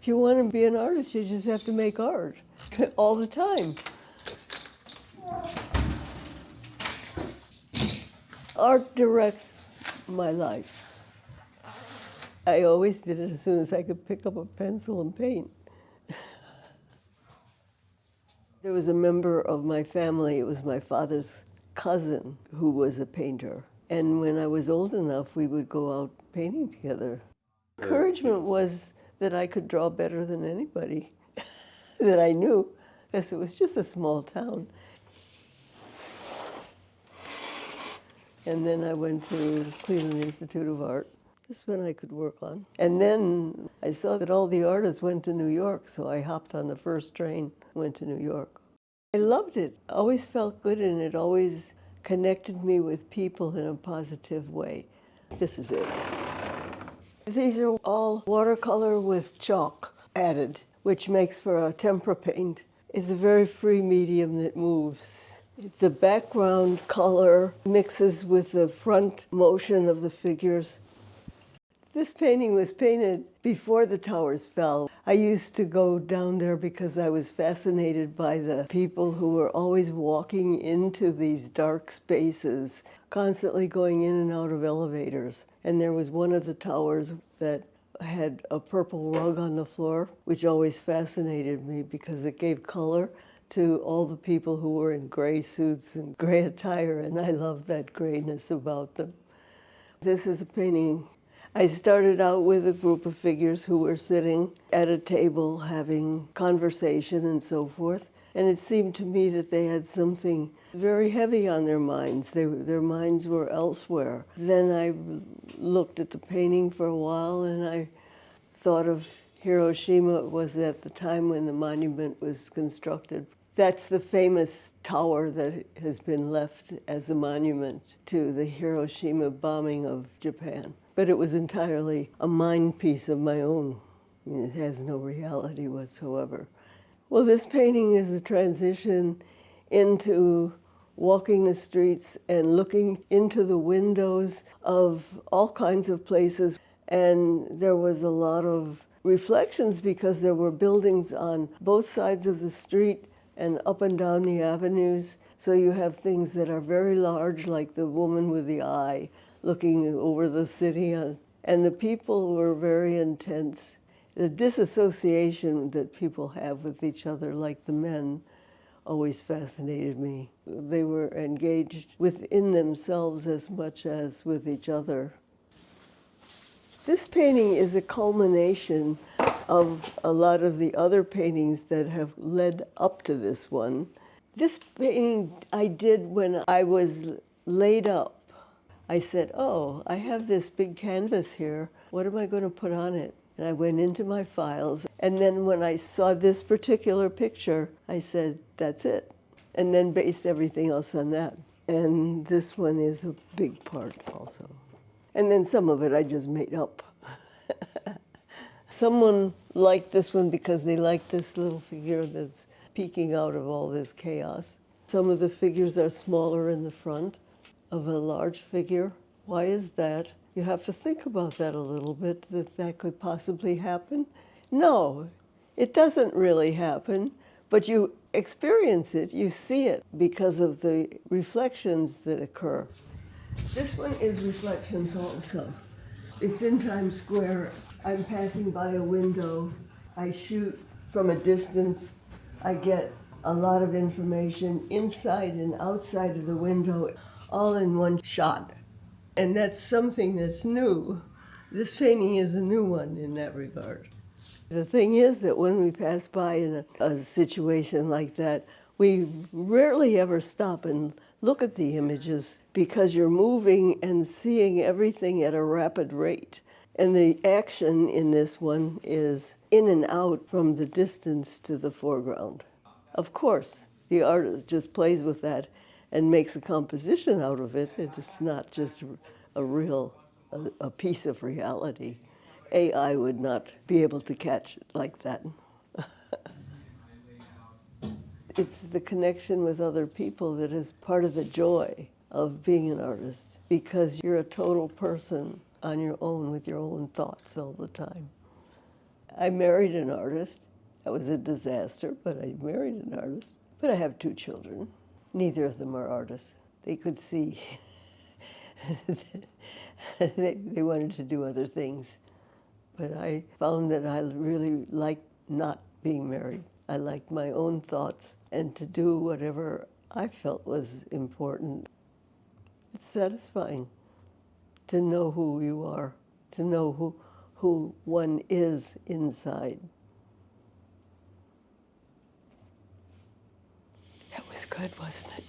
If you want to be an artist, you just have to make art all the time. Art directs my life. I always did it as soon as I could pick up a pencil and paint. There was a member of my family, it was my father's cousin, who was a painter. And when I was old enough, we would go out painting together. Encouragement was that I could draw better than anybody that I knew, because it was just a small town. And then I went to Cleveland Institute of Art. This one I could work on. And then I saw that all the artists went to New York, so I hopped on the first train, went to New York. I loved it. I always felt good, and it always connected me with people in a positive way. This is it. These are all watercolor with chalk added, which makes for a tempera paint. It's a very free medium that moves. The background color mixes with the front motion of the figures. This painting was painted before the towers fell. I used to go down there because I was fascinated by the people who were always walking into these dark spaces, constantly going in and out of elevators. And there was one of the towers that had a purple rug on the floor, which always fascinated me because it gave color to all the people who were in gray suits and gray attire, and I loved that grayness about them. This is a painting. I started out with a group of figures who were sitting at a table having conversation and so forth, and it seemed to me that they had something very heavy on their minds. Their minds were elsewhere. Then I looked at the painting for a while, and I thought of Hiroshima. It was at the time when the monument was constructed. That's the famous tower that has been left as a monument to the Hiroshima bombing of Japan. But it was entirely a mind piece of my own. I mean, it has no reality whatsoever. Well, this painting is a transition into walking the streets and looking into the windows of all kinds of places. And there was a lot of reflections because there were buildings on both sides of the street and up and down the avenues. So you have things that are very large, like the woman with the eye looking over the city. And the people were very intense. The disassociation that people have with each other, like the men, always fascinated me. They were engaged within themselves as much as with each other. This painting is a culmination of a lot of the other paintings that have led up to this one. This painting I did when I was laid up. I said, oh, I have this big canvas here. What am I going to put on it? And I went into my files. And then when I saw this particular picture, I said, that's it. And then based everything else on that. And this one is a big part also. And then some of it I just made up. Someone liked this one because they liked this little figure that's peeking out of all this chaos. Some of the figures are smaller in the front of a large figure. Why is that? You have to think about that a little bit, that could possibly happen. No, it doesn't really happen, but you experience it, you see it because of the reflections that occur. This one is reflections also. It's in Times Square. I'm passing by a window. I shoot from a distance. I get a lot of information inside and outside of the window, all in one shot. And that's something that's new. This painting is a new one in that regard. The thing is that when we pass by in a situation like that, we rarely ever stop and look at the images because you're moving and seeing everything at a rapid rate. And the action in this one is in and out from the distance to the foreground. Of course, the artist just plays with that and makes a composition out of it. It's not just a piece of reality. AI would not be able to catch it like that. It's the connection with other people that is part of the joy of being an artist, because you're a total person on your own with your own thoughts all the time. I married an artist. That was a disaster, but I married an artist. But I have 2 children. Neither of them are artists. They could see they wanted to do other things. But I found that I really liked not being married. I liked my own thoughts and to do whatever I felt was important. It's satisfying to know who you are, to know who one is inside. That was good, wasn't it?